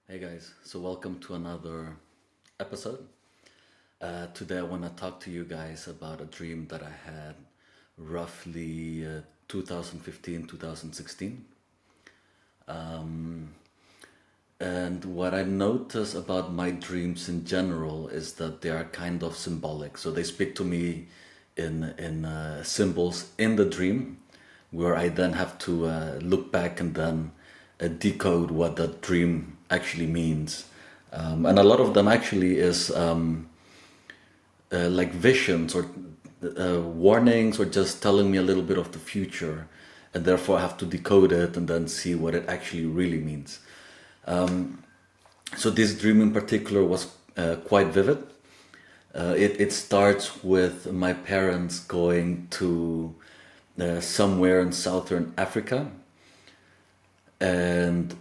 Hey guys, so welcome to another episode. Today I want to talk to you guys about a dream that I had roughly 2015, 2016. And what I notice about my dreams in general is that they are kind of symbolic. So they speak to me in symbols in the dream, where I then have to look back and then decode what that dream actually means. And a lot of them actually is like visions or warnings or just telling me a little bit of the future, and therefore I have to decode it and then see what it actually really means. So this dream in particular was quite vivid. It starts with my parents going to somewhere in southern Africa, and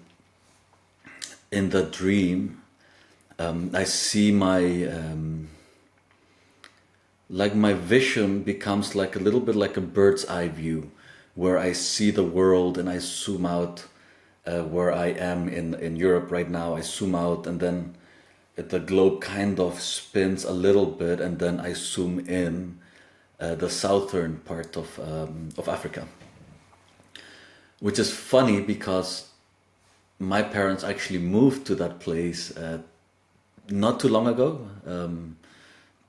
in the dream, I see my vision becomes like a little bit like a bird's eye view, where I see the world and I zoom out. Where I am in Europe right now, I zoom out and then the globe kind of spins a little bit, and then I zoom in the southern part of Africa, which is funny because my parents actually moved to that place not too long ago,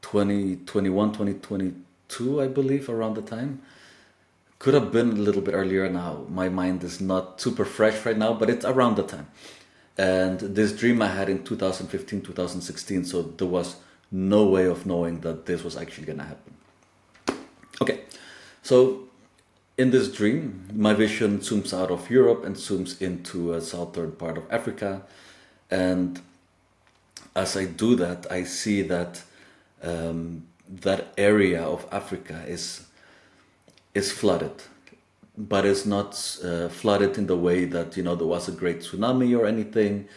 2021, 2022, I believe, around the time. Could have been a little bit earlier now. My mind is not super fresh right now, but it's around the time. And this dream I had in 2015, 2016, so there was no way of knowing that this was actually going to happen. Okay, so in this dream, my vision zooms out of Europe and zooms into a southern part of Africa. And as I do that, I see that that area of Africa is flooded, but it's not flooded in the way that there was a great tsunami or anything,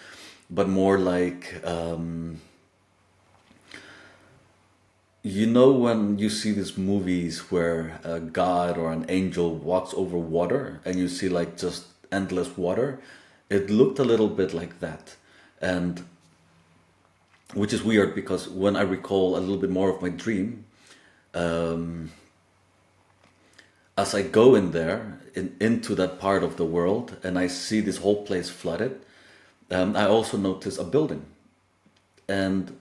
but more like when you see these movies where a god or an angel walks over water and you see like just endless water. It looked a little bit like that, and which is weird because when I recall a little bit more of my dream, as I go in there into that part of the world and I see this whole place flooded, I also notice a building, and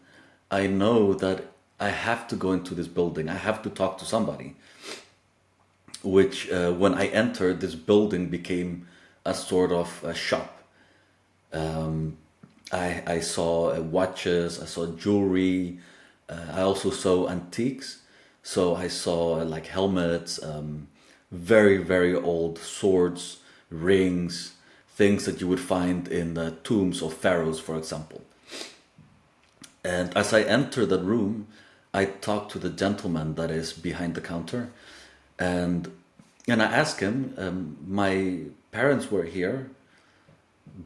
I know that I have to go into this building. I have to talk to somebody. Which, when I entered, this building became a sort of a shop. I saw watches, I saw jewelry, I also saw antiques. So I saw like helmets, very, very old swords, rings, things that you would find in the tombs of pharaohs, for example. And as I enter that room, I talk to the gentleman that is behind the counter, and I ask him, my parents were here,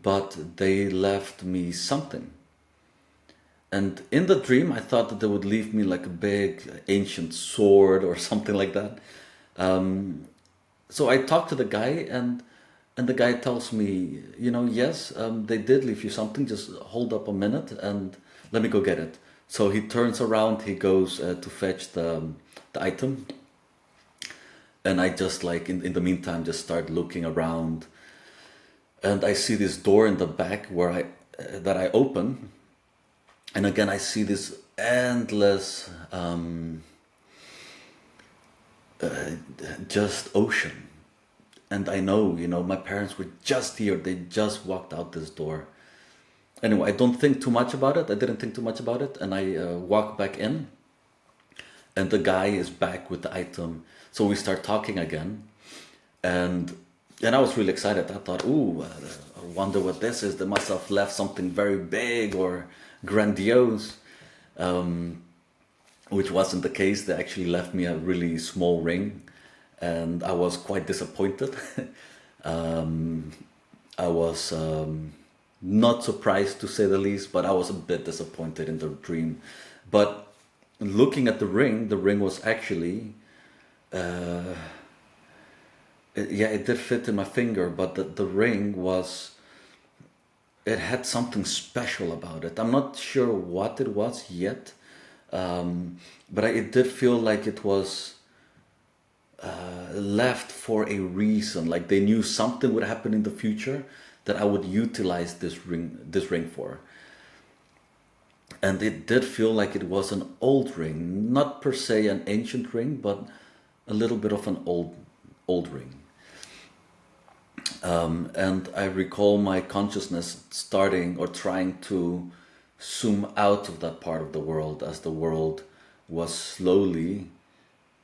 but they left me something. And in the dream, I thought that they would leave me like a big ancient sword or something like that. So I talk to the guy, and the guy tells me, yes, they did leave you something. Just hold up a minute and let me go get it. So he turns around, he goes to fetch the item, and I just like in the meantime just start looking around, and I see this door in the back where I that I open, and again I see this endless just ocean. And I know, my parents were just here. They just walked out this door. Anyway, I don't think too much about it. I didn't think too much about it. And I walk back in, and the guy is back with the item. So we start talking again. And I was really excited. I thought, ooh, I wonder what this is. They must have left something very big or grandiose, which wasn't the case. They actually left me a really small ring, and I was quite disappointed. I was not surprised, to say the least, but I was a bit disappointed in the dream. But looking at the ring was actually, yeah, it did fit in my finger, but the ring was it had something special about it. I'm not sure what it was yet, but it did feel like it was left for a reason. Like they knew something would happen in the future that I would utilize this ring for. And it did feel like it was an old ring, not per se an ancient ring, but a little bit of an old ring. And I recall my consciousness starting or trying to zoom out of that part of the world as the world was slowly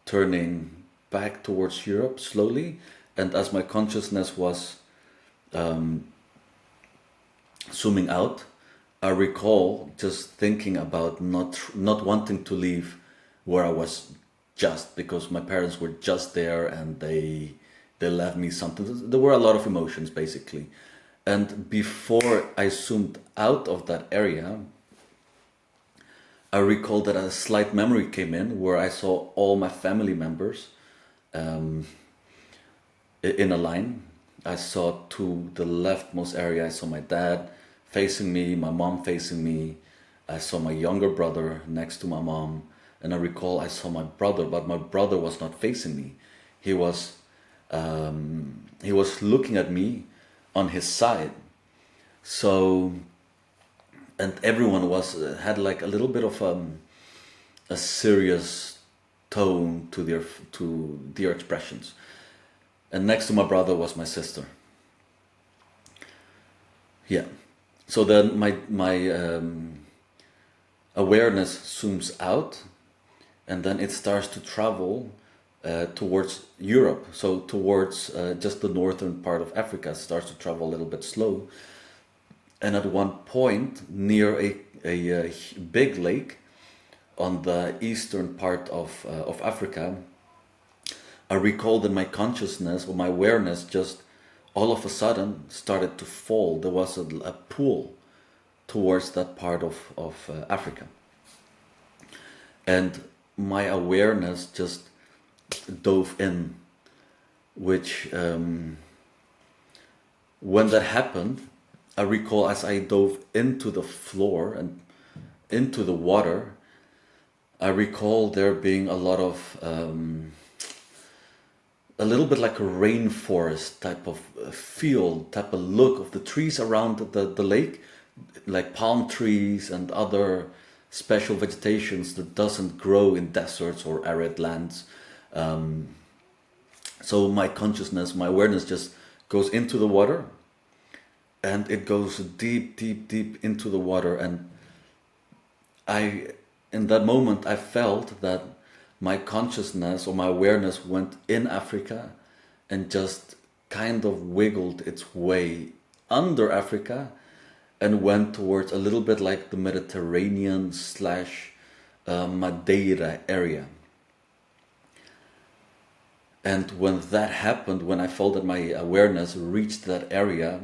turning back towards Europe, slowly. And as my consciousness was zooming out, I recall just thinking about not wanting to leave where I was, just because my parents were just there and they left me something. There were a lot of emotions basically. And before I zoomed out of that area, I recall that a slight memory came in where I saw all my family members in a line. I saw to the leftmost area, I saw my dad facing me, my mom facing me. I saw my younger brother next to my mom. And I recall I saw my brother, but my brother was not facing me. He was looking at me on his side. So, and everyone had like a little bit of a serious tone to their expressions. And next to my brother was my sister. Yeah. So then my awareness zooms out, and then it starts to travel towards Europe. So towards just the northern part of Africa, it starts to travel a little bit slow. And at one point, near a big lake on the eastern part of Africa, I recall that my consciousness or my awareness just all of a sudden started to fall. There was a pull towards that part of Africa. And my awareness just dove in, which when that happened, I recall as I dove into the floor and into the water, I recall there being a lot of a little bit like a rainforest type of feel, type of look of the trees around the lake, like palm trees and other special vegetations that doesn't grow in deserts or arid lands. So my consciousness, my awareness just goes into the water, and it goes deep, deep, deep into the water. And in that moment, I felt that my consciousness or my awareness went in Africa and just kind of wiggled its way under Africa and went towards a little bit like the Mediterranean / Madeira area. And when that happened, when I felt that my awareness reached that area,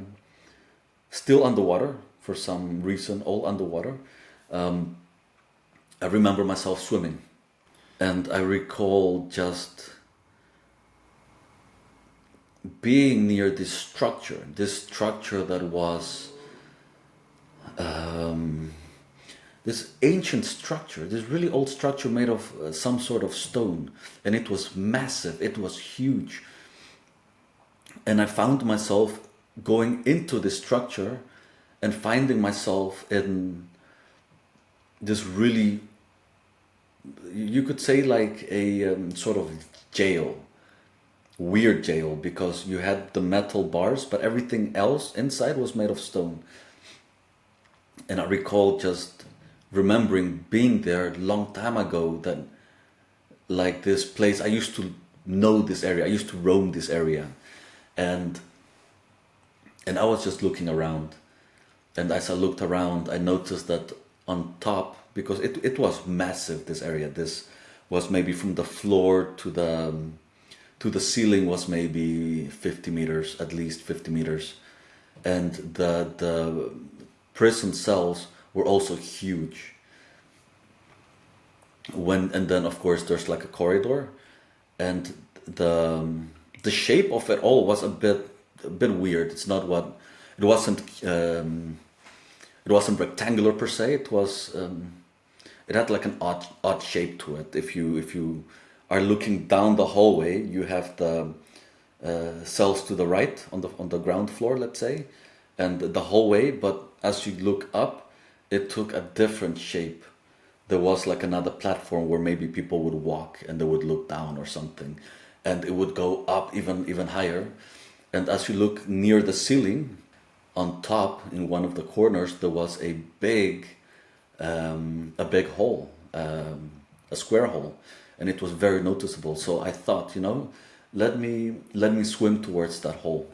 still underwater for some reason, all underwater, I remember myself swimming. And I recall just being near this structure that was this ancient structure, this really old structure made of some sort of stone. And it was massive, it was huge. And I found myself going into this structure and finding myself in this really, you could say like a sort of jail, weird jail, because you had the metal bars, but everything else inside was made of stone. And I recall just remembering being there a long time ago, that like this place, I used to know this area, I used to roam this area, and I was just looking around. And as I looked around, I noticed that on top, because it was massive, this area, this was maybe from the floor to the ceiling was maybe 50 meters, at least 50 meters. And the prison cells were also huge. And then of course there's like a corridor, and the shape of it all was a bit weird. It wasn't it wasn't rectangular per se. It had like an odd shape to it. If you are looking down the hallway, you have the cells to the right on the ground floor, let's say, and the hallway. But as you look up, it took a different shape. There was like another platform where maybe people would walk and they would look down or something, and it would go up even higher. And as you look near the ceiling, on top in one of the corners there was a big hole, a square hole, and it was very noticeable. So I thought, let me swim towards that hole.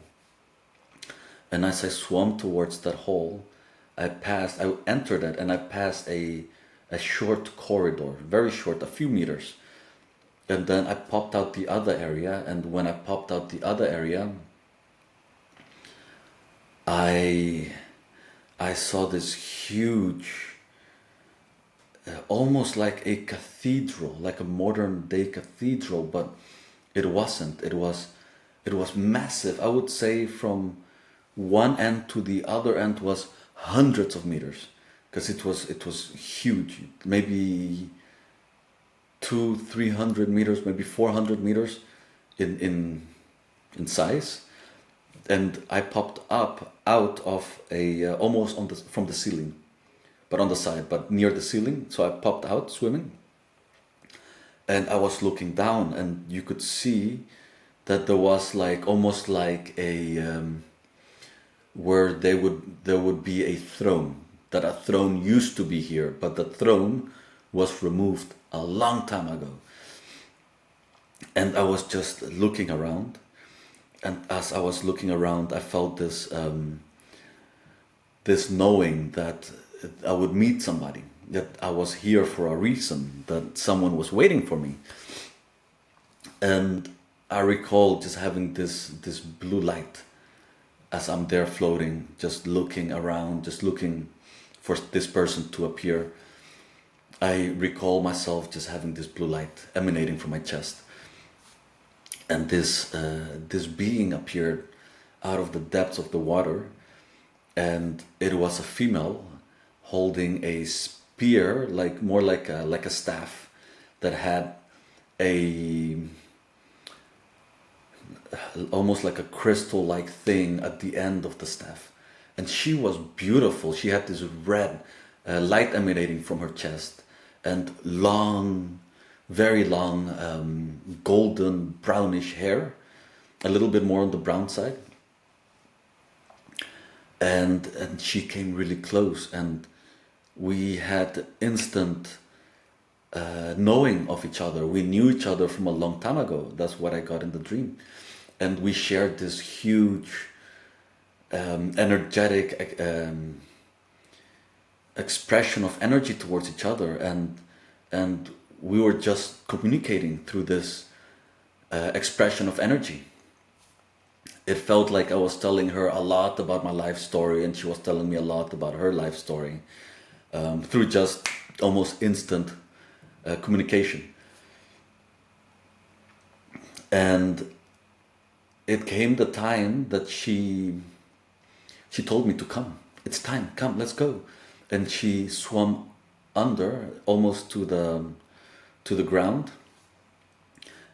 And as I swam towards that hole, I entered it, and I passed a short corridor, very short, a few meters. And then I popped out the other area, and when I popped out the other area, I I saw this huge, almost like a cathedral, like a modern day cathedral, but it wasn't. It was massive. I would say from one end to the other end was hundreds of meters, because it was huge. Maybe 200-300 meters, maybe 400 meters in size. And I popped up out of a almost from the ceiling, but on the side, but near the ceiling. So I popped out swimming, and I was looking down, and you could see that there was like almost like a where there would be a throne. That a throne used to be here, but the throne was removed a long time ago. And I was just looking around, and as I was looking around, I felt this knowing that I would meet somebody, that I was here for a reason, that someone was waiting for me. And I recall just having this blue light as I'm there floating, just looking around, just looking for this person to appear. I recall myself just having this blue light emanating from my chest, and this being appeared out of the depths of the water, and it was a female holding a spear, like more like a staff that had a almost like a crystal like thing at the end of the staff. And she was beautiful. She had this red light emanating from her chest, and long, very long, golden brownish hair, a little bit more on the brown side. And she came really close, and we had instant knowing of each other. We knew each other from a long time ago. That's what I got in the dream. And we shared this huge, energetic expression of energy towards each other, and we were just communicating through this expression of energy. It felt like I was telling her a lot about my life story, and she was telling me a lot about her life story, through just almost instant communication. And it came the time that she told me to come. It's time, come, let's go. And she swam under almost to the ground,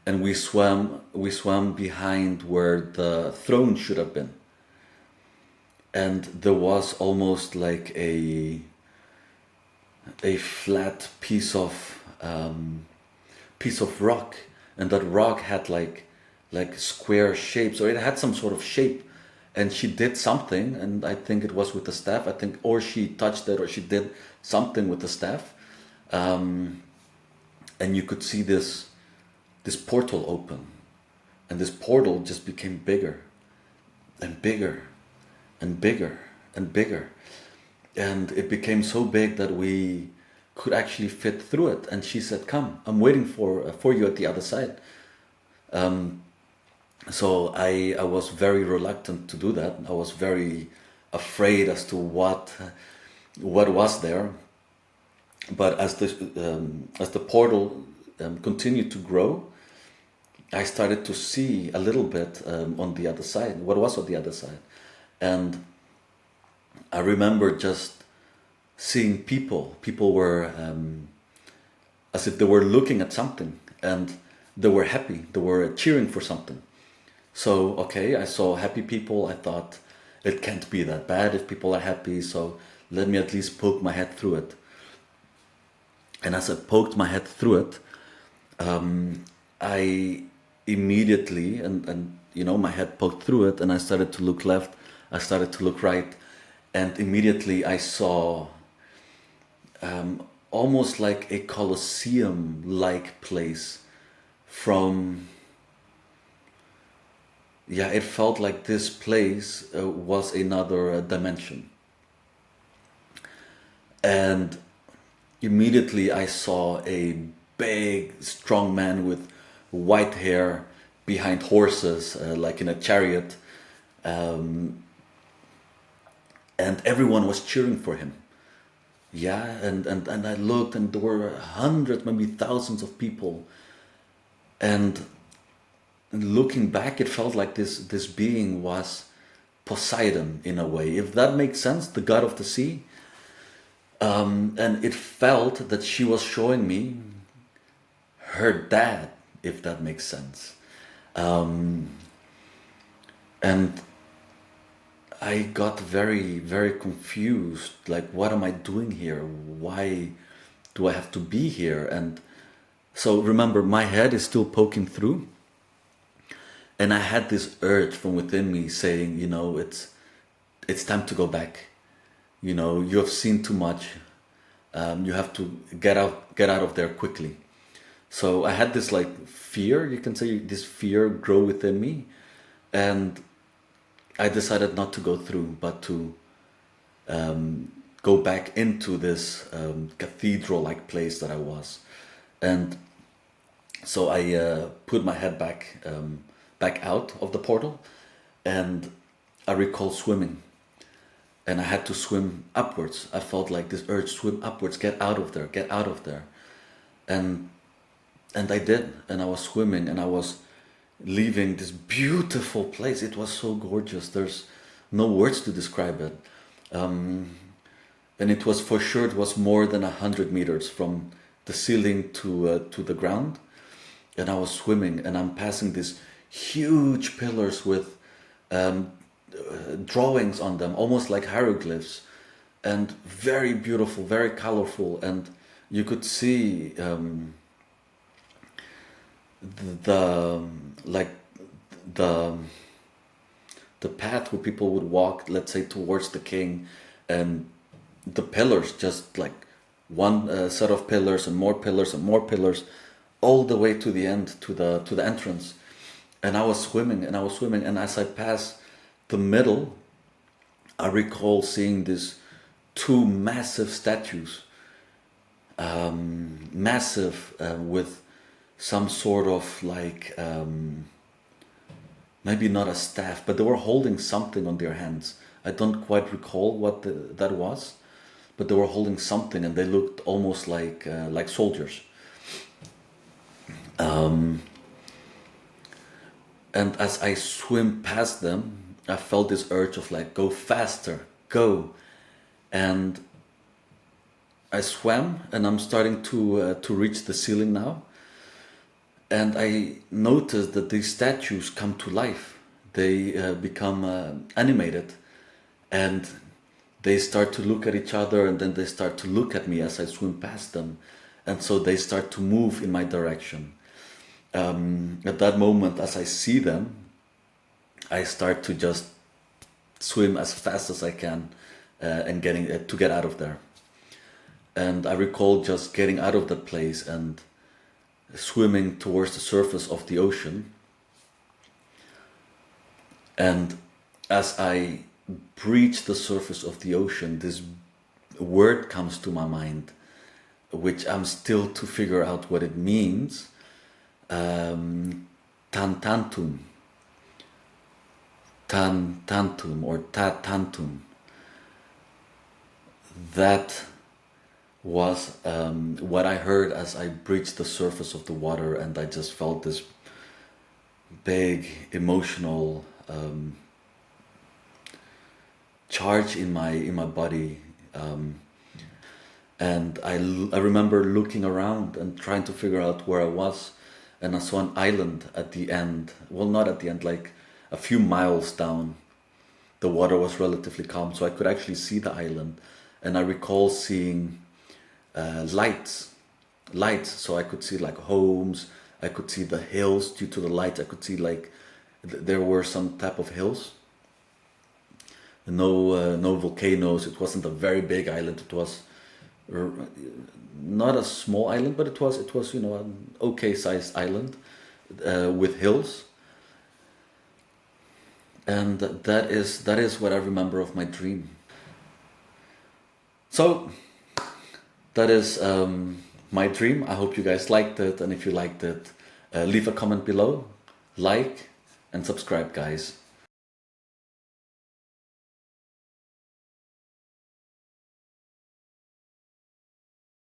and we swam behind where the throne should have been. And there was almost like a flat piece of rock, and that rock had like square shapes, or it had some sort of shape. And she did something, and I think it was with the staff, I think, or she touched it, or she did something with the staff, and you could see this portal open, and this portal just became bigger and bigger and bigger and bigger, and it became so big that we could actually fit through it. And she said, "Come, I'm waiting for you at the other side." So I was very reluctant to do that. I was very afraid as to what was there. But as the portal continued to grow, I started to see a little bit on the other side, what was on the other side. And I remember just seeing people. People were as if they were looking at something, and they were happy. They were cheering for something. So, okay, I saw happy people. I thought it can't be that bad if people are happy. So let me at least poke my head through it. And as I poked my head through it, I immediately, and you know, my head poked through it, and I started to look left, I started to look right, and immediately I saw almost like a Colosseum-like place from, yeah, it felt like this place was another dimension. And immediately I saw a big, strong man with white hair behind horses, like in a chariot, and everyone was cheering for him. Yeah, and I looked, and there were hundreds, maybe thousands of people. And looking back, it felt like this being was Poseidon in a way, if that makes sense, the god of the sea. And it felt that she was showing me her dad, if that makes sense. And I got very, very confused. Like, what am I doing here? Why do I have to be here? And so remember, my head is still poking through. And I had this urge from within me saying, you know, it's time to go back. You know, you have seen too much. You have to get out of there quickly. So I had this like fear, you can say, this fear grow within me, and I decided not to go through, but to go back into this cathedral-like place that I was. And so I put my head back out of the portal, and I recall swimming. And I had to swim upwards. I felt like this urge, swim upwards, get out of there, get out of there. And I did, and I was swimming, and I was leaving this beautiful place. It was so gorgeous. There's no words to describe it. And it was for sure, it was more than 100 meters from the ceiling to the ground. And I was swimming, and I'm passing these huge pillars with drawings on them, almost like hieroglyphs, and very beautiful, very colorful. And you could see the like the path where people would walk, let's say, towards the king, and the pillars, just like one set of pillars and more pillars and more pillars, all the way to the end, to the entrance. And I was swimming, and I was swimming, and as I passed the middle, I recall seeing these two massive statues, massive, with some sort of like, maybe not a staff, but they were holding something on their hands. I don't quite recall what that was, but they were holding something, and they looked almost like soldiers. And as I swim past them, I felt this urge of like, go faster, go. And I swam, and I'm starting to reach the ceiling now. And I noticed that these statues come to life. They become animated, and they start to look at each other, and then they start to look at me as I swim past them. And so they start to move in my direction. At that moment, as I see them, I start to just swim as fast as I can, and get out of there. And I recall just getting out of that place and swimming towards the surface of the ocean. And as I breach the surface of the ocean, this word comes to my mind, which I'm still to figure out what it means. Tantantum. Tantantum or tatantum. That was what I heard as I breached the surface of the water, and I just felt this big emotional charge in my body, And I remember looking around and trying to figure out where I was. And I saw an island at the end. Well, not at the end, like a few miles down. The water was relatively calm, so I could actually see the island. And I recall seeing lights. Lights, so I could see like homes. I could see the hills due to the lights. I could see like there were some type of hills. No volcanoes. It wasn't a very big island. It was not a small island, but it was an okay sized island with hills, and that is what I remember of my dream. So that is my dream. I hope you guys liked it, and if you liked it, leave a comment below, like, and subscribe, guys.